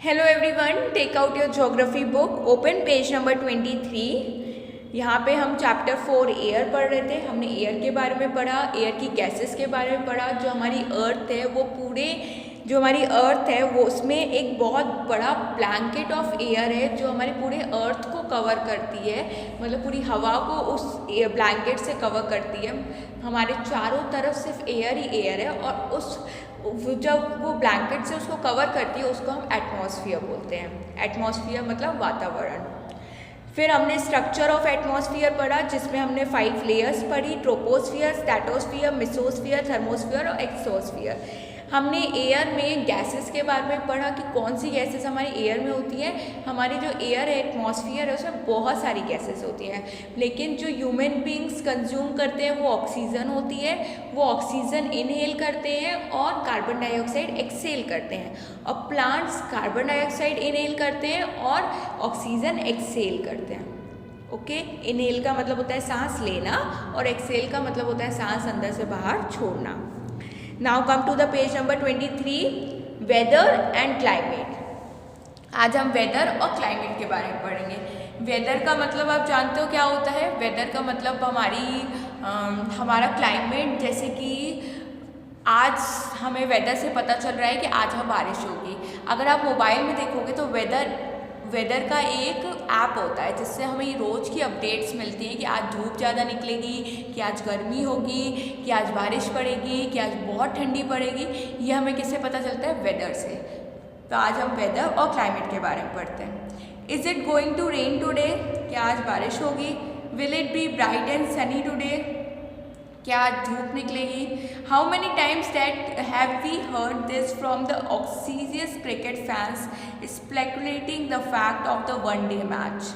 Hello everyone, take out your geography book, open page number 23। यहाँ पे हम chapter 4 air पढ़ रहे थे। हमने एयर के बारे में पढ़ा, एयर की गैसेस के बारे में पढ़ा। जो हमारी अर्थ है वो उसमें एक बहुत बड़ा ब्लैंकेट ऑफ एयर है जो हमारे पूरे अर्थ को कवर करती है, मतलब पूरी हवा को उस ब्लैंकेट से कवर करती है। हमारे चारों तरफ सिर्फ एयर ही एयर है और जब वो ब्लैंकेट से उसको कवर करती है उसको हम एटमॉस्फेयर बोलते हैं। एटमॉस्फेयर मतलब वातावरण। फिर हमने स्ट्रक्चर ऑफ एटमॉस्फेयर पढ़ा जिसमें हमने 5 लेयर्स पढ़ी, ट्रोपोस्फियर, स्ट्रेटोस्फियर, मेसोस्फियर, थर्मोस्फियर और एक्सोस्फियर। हमने एयर में गैसेस के बारे में पढ़ा कि कौन सी गैसेस हमारी एयर में होती है। हमारी जो एयर है, एटमॉस्फेयर है, उसमें बहुत सारी गैसेस होती हैं, लेकिन जो ह्यूमन बींग्स कंज्यूम करते हैं वो ऑक्सीजन होती है। वो ऑक्सीजन इनहेल करते हैं और कार्बन डाइऑक्साइड एक्सहेल करते हैं, और प्लांट्स कार्बन डाइऑक्साइड इनहेल करते हैं और ऑक्सीजन एक्सहेल करते हैं। ओके, इनहेल का मतलब होता है सांस लेना और एक्सहेल का मतलब होता है सांस अंदर से बाहर छोड़ना। Now come to the page number 23, weather and climate. आज हम वेदर और क्लाइमेट के बारे में पढ़ेंगे। वेदर का मतलब आप जानते हो क्या होता है? वेदर का मतलब हमारा क्लाइमेट, जैसे कि आज हमें वेदर से पता चल रहा है कि आज यहाँ बारिश होगी। अगर आप मोबाइल में देखोगे तो वेदर का एक ऐप होता है जिससे हमें रोज़ की अपडेट्स मिलती हैं कि आज धूप ज़्यादा निकलेगी, कि आज गर्मी होगी, कि आज बारिश पड़ेगी, कि आज बहुत ठंडी पड़ेगी। ये हमें किससे पता चलता है? वेदर से। तो आज हम वेदर और क्लाइमेट के बारे में पढ़ते हैं। Is it going to rain today? क्या आज बारिश होगी? Will it be bright and sunny today? क्या आज धूप निकलेगी? How many times that have we heard this from the obnoxious cricket fans speculating the fact of the one day match.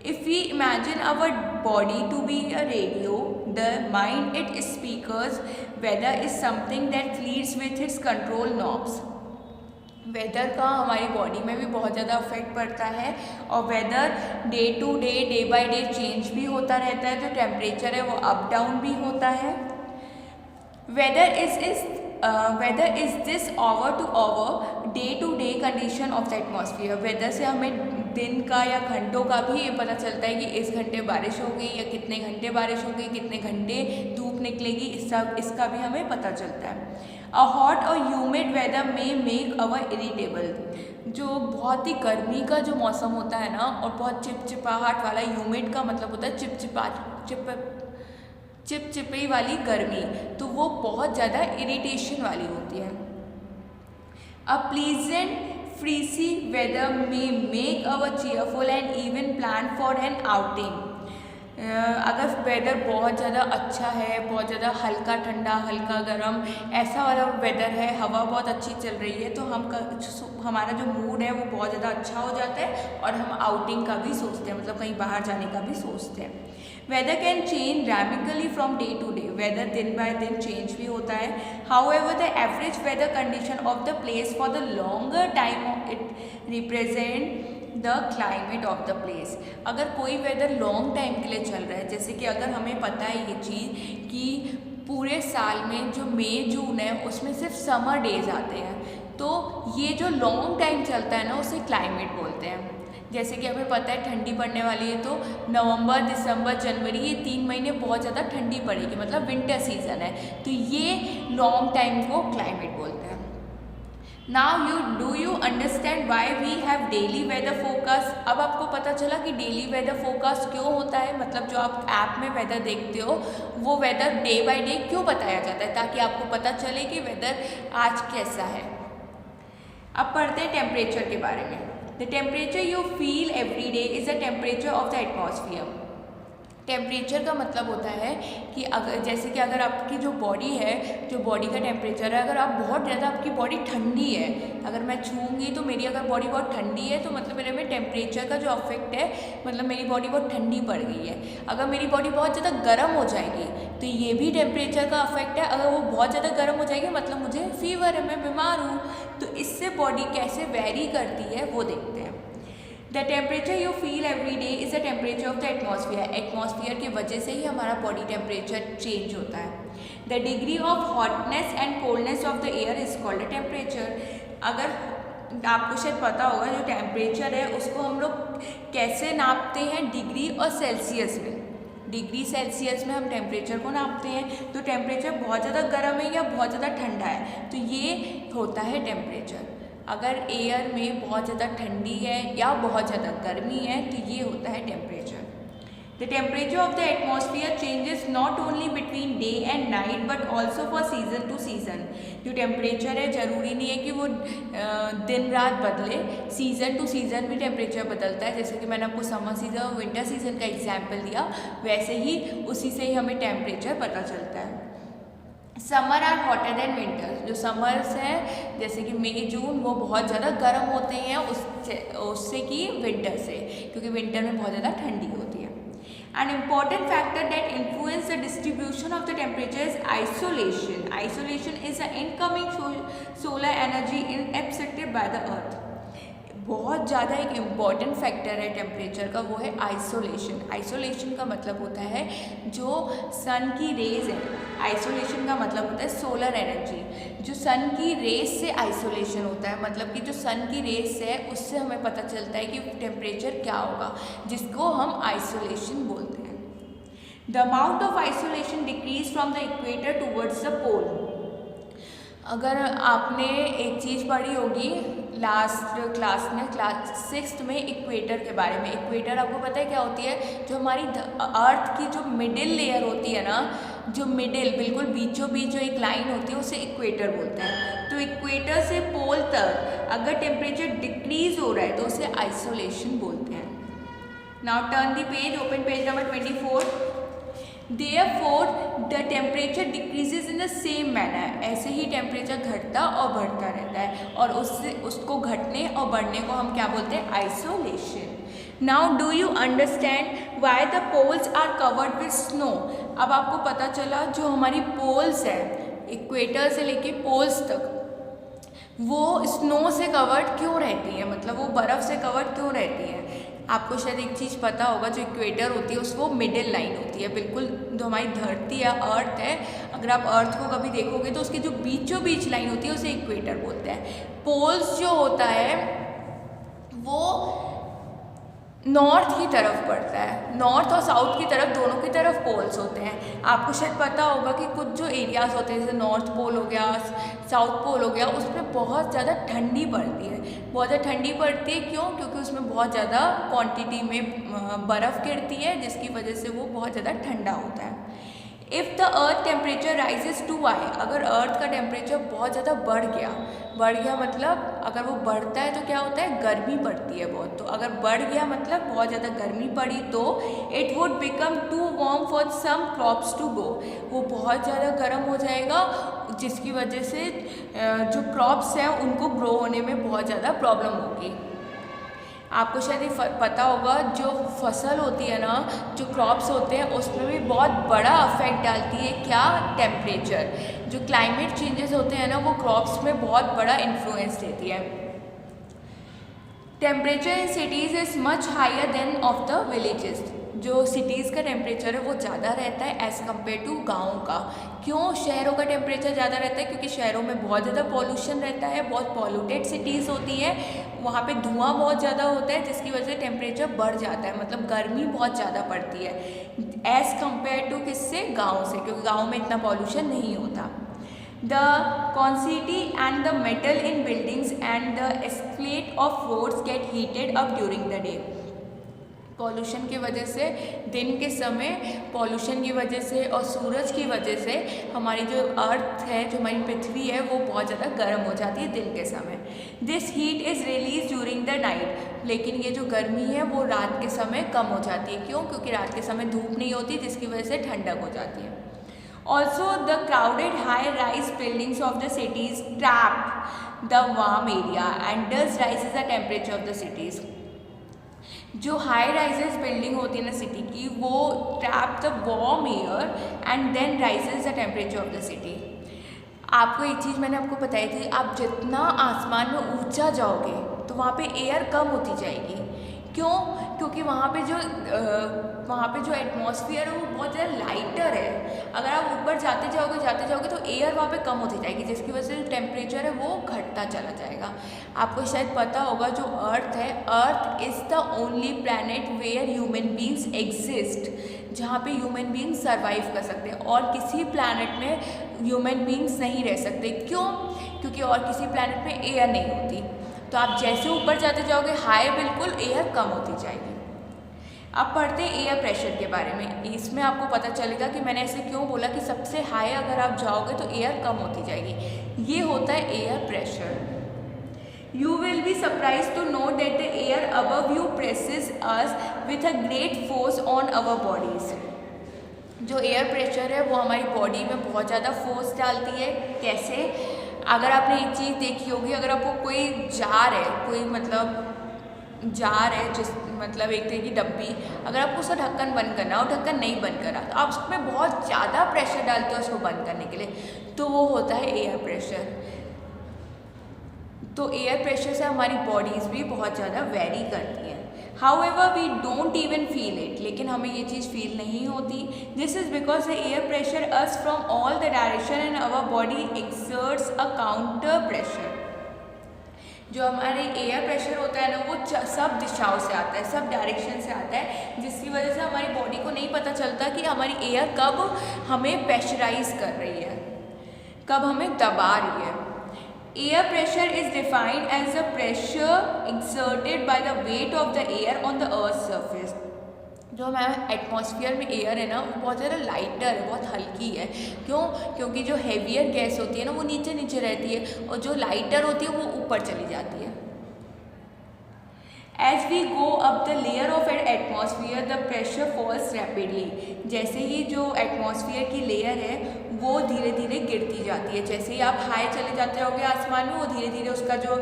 If we imagine our body to be a radio, the mind it speakers, weather is something that fleets with its control knobs. Weather का हमारी body में भी बहुत ज़्यादा effect पड़ता है, और weather day to day, day by day change भी होता रहता है। जो टेम्परेचर है वो अप डाउन भी होता है। Weather is this hour to hour, day to day condition of the atmosphere. Weather से हमें दिन का या घंटों का भी ये पता चलता है कि इस घंटे बारिश होगी या कितने घंटे बारिश होगी, कितने घंटे धूप निकलेगी, इसका भी हमें पता चलता है। अ हॉट और ह्यूमिड वेदर में मेक अवर इरिटेबल। जो बहुत ही गर्मी का जो मौसम होता है ना, और बहुत चिपचिपाहट वाला, ह्यूमिड का मतलब होता है चिपचिपी वाली गर्मी, तो वो बहुत ज़्यादा इरिटेशन वाली होती है। अ प्लीजेंट फ्रीसी वेदर में make our cheerful and even plan for an outing. अगर वेदर बहुत ज़्यादा अच्छा है, बहुत ज़्यादा हल्का ठंडा, हल्का गर्म, ऐसा वाला वेदर है, हवा बहुत अच्छी चल रही है, तो हमारा जो मूड है वो बहुत ज़्यादा अच्छा हो जाता है और हम आउटिंग का भी सोचते हैं, मतलब कहीं बाहर जाने का भी सोचते हैं। Weather can change dramatically from day to day. Weather दिन बाय दिन चेंज भी होता है। However the average weather condition of the place for the longer time it represent the climate of the place. अगर कोई वेदर लॉन्ग टाइम के लिए चल रहा है, जैसे कि अगर हमें पता है ये चीज़ कि पूरे साल में जो मई जून है उसमें सिर्फ समर डेज आते हैं, तो ये जो लॉन्ग टाइम चलता है ना उसे क्लाइमेट बोलते हैं। जैसे कि हमें पता है ठंडी पड़ने वाली है, तो नवंबर, दिसंबर, जनवरी, ये 3 महीने बहुत ज़्यादा ठंडी पड़ेगी, मतलब विंटर सीजन है, तो ये लॉन्ग टाइम को क्लाइमेट बोलते हैं। Now do you understand why we have daily weather forecast. अब आपको पता चला कि डेली वेदर फोरकास्ट क्यों होता है, मतलब जो आप ऐप में वेदर देखते हो वो वेदर डे बाय डे क्यों बताया जाता है, ताकि आपको पता चले कि वेदर आज कैसा है। अब पढ़ते हैं टेम्परेचर के बारे में। The temperature you feel every day is the temperature of the atmosphere. Temperature का मतलब होता है कि अगर आपकी जो बॉडी है, जो बॉडी का टेम्परेचर है, अगर आप बहुत ज़्यादा, आपकी बॉडी ठंडी है, अगर मैं छूँगी तो मेरी अगर बॉडी बहुत ठंडी है तो मतलब मेरे में टेम्परेचर का जो अफेक्ट है, मतलब मेरी बॉडी बहुत ठंडी पड़ गई है। अगर मेरी बॉडी बहुत ज़्यादा गर्म हो जाएगी तो ये भी टेम्परेचर का अफेक्ट है। अगर वो बहुत ज़्यादा गर्म हो जाएगी मतलब मुझे फीवर है, मैं बीमार हूँ, तो इससे बॉडी कैसे वेरी करती है वो देखते हैं। The temperature you feel every day is the temperature of the atmosphere. Atmosphere की वजह से ही हमारा बॉडी टेम्परेचर चेंज होता है। The degree of hotness and coldness of the air is called the temperature. अगर आपको शायद पता होगा जो टेम्परेचर है उसको हम लोग कैसे नापते हैं, डिग्री और सेल्सियस में। डिग्री सेल्सियस में हम टेम्परेचर को नापते हैं। तो टेम्परेचर बहुत ज़्यादा गर्म है या बहुत ज़्यादा ठंडा है, तो ये होता है टेम्परेचर। अगर एयर में बहुत ज़्यादा ठंडी है या बहुत ज़्यादा गर्मी है तो ये होता है temperature. The temperature of the atmosphere changes not only between day and night but also for season two season. जो टेम्परेचर है ज़रूरी नहीं है कि वो दिन रात बदले, सीज़न टू सीज़न भी टेम्परेचर बदलता है। जैसे कि मैंने आपको समर सीज़न और विंटर सीज़न का एग्जाम्पल दिया, वैसे ही उसी से ही हमें टेम्परेचर पता चलता है। Summer are hotter than winters. जो समर्स हैं जैसे कि मई जून, वो बहुत ज़्यादा गर्म होते हैं उससे कि विंटर से, क्योंकि विंटर में बहुत ज़्यादा ठंडी होती है। An important factor that influence the distribution of the temperature is isolation. Isolation is the incoming solar energy absorbed by the earth. बहुत ज़्यादा एक इम्पॉर्टेंट फैक्टर है टेम्परेचर का, वो है आइसोलेशन। आइसोलेशन का मतलब होता है जो सन की रेज है, आइसोलेशन का मतलब होता है सोलर एनर्जी। जो सन की रेज से आइसोलेशन होता है, मतलब कि जो सन की रेज से है उससे हमें पता चलता है कि टेम्परेचर क्या होगा, जिसको हम आइसोलेशन बोलते हैं। The amount of isolation decrease from the equator towards the pole. अगर आपने एक चीज़ पढ़ी होगी लास्ट क्लास में, क्लास 6th में, इक्वेटर के बारे में। इक्वेटर आपको पता है क्या होती है? जो हमारी अर्थ की जो मिडिल लेयर होती है ना, जो मिडिल बिल्कुल बीचों बीच जो एक लाइन होती है उसे इक्वेटर बोलते हैं। तो इक्वेटर से पोल तक अगर टेम्परेचर डिक्रीज हो रहा है तो उसे आइसोलेशन बोलते हैं। Now turn the page, open page number 24। Therefore, the temperature decreases in the same manner. ऐसे ही टेम्परेचर घटता और बढ़ता रहता है, और उसको घटने और बढ़ने को हम क्या बोलते हैं? Isolation. Now do you understand why the poles are covered with snow? अब आपको पता चला जो हमारी पोल्स है, इक्वेटर से लेके पोल्स तक, वो स्नो से कवर्ड क्यों रहती है, मतलब वो बर्फ़ से कवर्ड क्यों रहती है। आपको शायद एक चीज़ पता होगा, जो इक्वेटर होती है उसको मिडिल लाइन होती है, बिल्कुल जो हमारी धरती है, अर्थ है, अगर आप अर्थ को कभी देखोगे तो उसकी जो बीचों बीच लाइन होती है उसे इक्वेटर बोलते हैं। पोल्स जो होता है वो नॉर्थ की तरफ पड़ता है, नॉर्थ और साउथ की तरफ, दोनों की तरफ पोल्स होते हैं। आपको शायद पता होगा कि कुछ जो एरियाज़ होते हैं जैसे नॉर्थ पोल हो गया, साउथ पोल हो गया, उसमें बहुत ज़्यादा ठंडी पड़ती है। बहुत ज़्यादा ठंडी पड़ती है क्यों? क्योंकि उसमें बहुत ज़्यादा क्वांटिटी में बर्फ़ गिरती है, जिसकी वजह से वो बहुत ज़्यादा ठंडा होता है। If the earth temperature rises to high, अगर अर्थ का टेम्परेचर बहुत ज़्यादा बढ़ गया मतलब अगर वो बढ़ता है तो क्या होता है? गर्मी पड़ती है बहुत। तो अगर बढ़ गया मतलब बहुत ज़्यादा गर्मी पड़ी तो it would become too warm for some crops to go, वो बहुत ज़्यादा गर्म हो जाएगा, जिसकी वजह से जो क्रॉप्स हैं उनको ग्रो होने में बहुत ज़्यादा प्रॉब्लम होगी। आपको शायद ये पता होगा, जो फसल होती है ना, जो क्रॉप्स होते हैं, उसमें भी बहुत बड़ा अफेक्ट डालती है क्या? टेम्परेचर। जो क्लाइमेट चेंजेस होते हैं ना, वो क्रॉप्स में बहुत बड़ा इन्फ्लुएंस देती है। Temperature in cities is much higher than of the villages. जो सिटीज़ का टेम्परेचर है वो ज़्यादा रहता है एज़ कम्पेयर टू गाँव का। क्यों शहरों का टेम्परेचर ज़्यादा रहता है? क्योंकि शहरों में बहुत ज़्यादा पॉल्यूशन रहता है, बहुत पॉल्यूटेड सिटीज़ होती है, वहाँ पे धुआं बहुत ज़्यादा होता है, जिसकी वजह से टेम्परेचर बढ़ जाता है, मतलब गर्मी बहुत ज़्यादा पड़ती है एज़ कम्पेयर टू किससे? गाँव से, क्योंकि गाँव में इतना पॉल्यूशन नहीं होता। The concrete and the metal in buildings and the asphalt of roads get heated up during the day. Pollution की वजह से, दिन के समय पॉल्यूशन की वजह से और सूरज की वजह से हमारी जो अर्थ है, जो हमारी पृथ्वी है, वो बहुत ज़्यादा गर्म हो जाती है दिन के समय। This heat is release during the night, लेकिन ये जो गर्मी है वो रात के समय कम हो जाती है। क्यों? क्योंकि रात के समय धूप नहीं होती, जिसकी वजह से ठंडक हो जाती है। Also, the crowded high-rise buildings of the cities trap the warm area and thus rises the temperature of the cities. जो हाई राइजेस बिल्डिंग होती है ना सिटी की, वो trap the warm air and then rises the temperature of the city. आपको एक चीज़ मैंने आपको बताई थी, आप जितना आसमान में ऊंचा जाओगे तो वहाँ पे एयर कम होती जाएगी। क्यों? क्योंकि वहाँ पे जो एटमॉस्फेयर है वो बहुत ज़्यादा लाइटर है। अगर आप ऊपर जाते जाओगे तो एयर वहाँ पे कम होती जाएगी, जिसकी वजह से जो टेम्परेचर है वो घटता चला जाएगा। आपको शायद पता होगा जो अर्थ है, earth is the only planet where human beings exist, जहाँ पे ह्यूमन बींग्स सर्वाइव कर सकते हैं, और किसी प्लैनेट में ह्यूमन बींग्स नहीं रह सकते। क्यों? क्योंकि और किसी प्लैनेट में एयर नहीं होती। तो आप जैसे ऊपर जाते जाओगे हाई बिल्कुल एयर कम होती जाएगी। अब पढ़ते हैं एयर प्रेशर के बारे में। इसमें आपको पता चलेगा कि मैंने ऐसे क्यों बोला कि सबसे हाई अगर आप जाओगे तो एयर कम होती जाएगी। ये होता है air pressure. You will be surprise to know that the air above you presses us with a great force on our bodies. जो एयर प्रेशर है वो हमारी बॉडी में बहुत ज़्यादा फोर्स डालती है। कैसे? अगर आपने एक चीज़ देखी होगी, अगर आपको कोई जार है, कोई मतलब जार है, जिस मतलब एक तरह की डब्बी, अगर आपको उसका ढक्कन बंद करना और ढक्कन नहीं बंद करा तो आप उसमें बहुत ज़्यादा प्रेशर डालते हो उसको बंद करने के लिए, तो वो होता है एयर प्रेशर। तो एयर प्रेशर से हमारी बॉडीज़ भी बहुत ज़्यादा वेरी करती हैं। However, we don't even feel it, लेकिन हमें ये चीज़ फील नहीं होती। This is because the air pressure us from all the direction and our body exerts a counter pressure। जो हमारे एयर प्रेशर होता है ना वो सब दिशाओं से आता है, सब डायरेक्शन से आता है, जिसकी वजह से हमारी बॉडी को नहीं पता चलता कि हमारी एयर कब हमें प्रेशराइज कर रही है, कब हमें दबा रही है। Air pressure is defined as the pressure exerted by the weight of the air on the earth's surface। जो हमारा एटमॉस्फेयर में एयर है ना वो बहुत ज़्यादा लाइटर है, बहुत हल्की है। क्यों? क्योंकि जो हेवियर गैस होती है ना वो नीचे नीचे रहती है और जो लाइटर होती है वो ऊपर चली जाती है। As we go up the layer of an atmosphere, the pressure falls rapidly। जैसे ही जो एटमॉस्फेयर की लेयर है वो धीरे धीरे गिरती जाती है। जैसे ही आप हाई चले जाते रहोगे आसमान में, वो धीरे धीरे उसका जो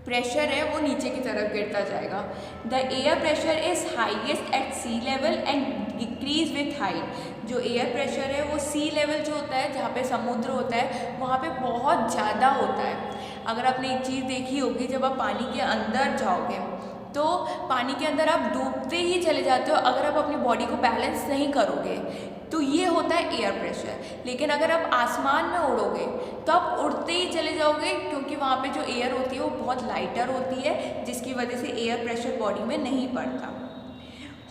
प्रेशर है वो नीचे की तरफ गिरता जाएगा। The air pressure is highest at sea level and decrease with height. जो एयर प्रेशर है वो सी लेवल जो होता है, जहाँ पे समुद्र होता है, वहाँ पे बहुत ज़्यादा होता है। अगर आपने एक चीज़ देखी होगी, जब आप पानी के अंदर जाओगे तो पानी के अंदर आप डूबते ही चले जाते हो अगर आप अपनी बॉडी को बैलेंस नहीं करोगे, तो ये होता है एयर प्रेशर। लेकिन अगर आप आसमान में उड़ोगे तो आप उड़ते ही चले जाओगे, क्योंकि वहाँ पे जो एयर होती है वो बहुत लाइटर होती है, जिसकी वजह से एयर प्रेशर बॉडी में नहीं पड़ता।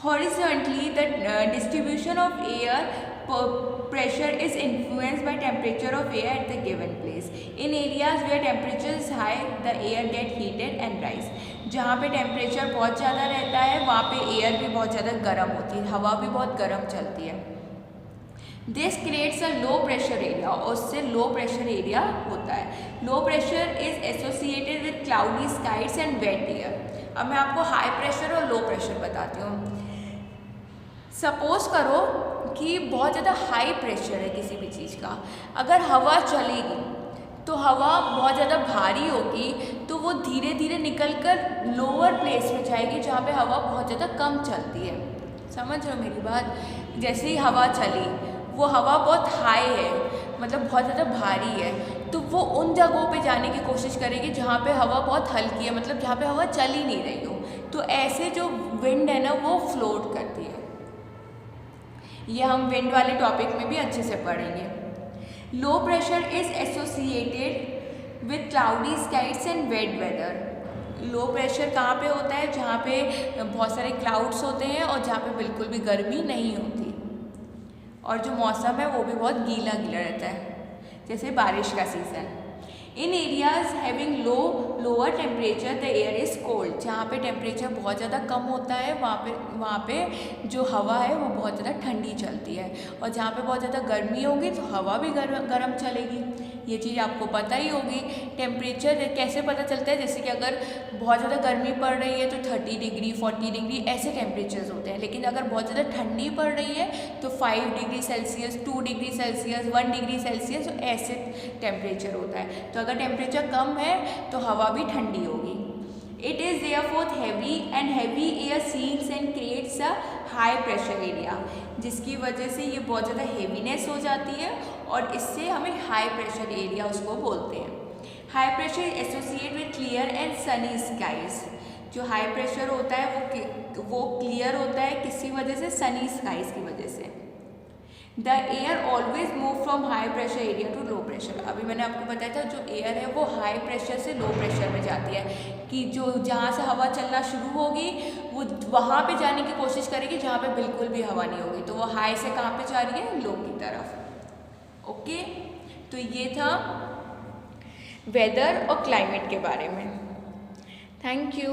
Horizontally the distribution of air pressure is influenced by temperature of air at the given place. In areas where temperature is high, the air get heated and rise। जहाँ पे temperature बहुत ज़्यादा रहता है वहाँ पे एयर भी बहुत ज़्यादा गर्म होती है, हवा भी बहुत गर्म चलती है। This creates a low pressure area, और उससे लो प्रेशर एरिया होता है। Low pressure is associated with cloudy skies and wet air. अब मैं आपको हाई प्रेशर और लो प्रेशर बताती हूँ। सपोज करो कि बहुत ज़्यादा हाई प्रेशर है किसी भी चीज़ का, अगर हवा चलेगी तो हवा बहुत ज़्यादा भारी होगी, तो वो धीरे धीरे निकल कर लोअर प्लेस में जाएगी जहाँ पे हवा बहुत ज़्यादा कम चलती है। समझ रहे हो मेरी बात? जैसे ही हवा चली, वो हवा बहुत हाई है, मतलब बहुत ज़्यादा भारी है, तो वो उन जगहों पे जाने की कोशिश करेगी जहाँ पे हवा बहुत हल्की है, मतलब जहाँ पे हवा चल ही नहीं रही हो। तो ऐसे जो विंड है ना वो फ्लोट करती है। ये हम विंड वाले टॉपिक में भी अच्छे से पढ़ेंगे। Low pressure is associated with cloudy skies and wet weather. Low pressure कहाँ पे होता है? जहाँ पे बहुत सारे क्लाउड्स होते हैं और जहाँ पे बिल्कुल भी गर्मी नहीं होती, और जो मौसम है वो भी बहुत गीला गीला रहता है, जैसे बारिश का season. In areas having lower temperature the air is cold. जहाँ पे टेम्परेचर बहुत ज़्यादा कम होता है वहाँ पे जो हवा है वो बहुत ज़्यादा ठंडी चलती है, और जहाँ पे बहुत ज़्यादा गर्मी होगी तो हवा भी गर्म चलेगी। ये चीज़ आपको पता ही होगी। टेम्परेचर कैसे पता चलता है? जैसे कि अगर बहुत ज़्यादा गर्मी पड़ रही है तो 30 डिग्री 40 डिग्री ऐसे टेम्परेचर्स होते हैं, लेकिन अगर बहुत ज़्यादा ठंडी पड़ रही है तो 5 degree Celsius, 2 degree Celsius, 1 degree Celsius ऐसे टेम्परेचर होता है। तो अगर टेम्परेचर कम है तो हवा भी ठंडी होगी। It is therefore heavy and heavy air seals and creates a high pressure area, जिसकी वजह से ये बहुत ज़्यादा हेवीनेस हो जाती है और इससे हमें हाई प्रेशर एरिया उसको बोलते हैं। High pressure associate with clear and sunny skies. जो हाई प्रेशर होता है वो क्लियर होता है किसी वजह से, सनी स्काइज की वजह से। The air always move from high pressure area to low pressure. अभी मैंने आपको बताया था जो एयर है वो हाई प्रेशर से लो प्रेशर में जाती है, कि जो जहाँ से हवा चलना शुरू होगी वो वहाँ पे जाने की कोशिश करेगी जहाँ पे बिल्कुल भी हवा नहीं होगी। तो वो हाई से कहाँ पे जा रही है, लो की तरफ। ओके, तो ये था वेदर और क्लाइमेट के बारे में। Thank you.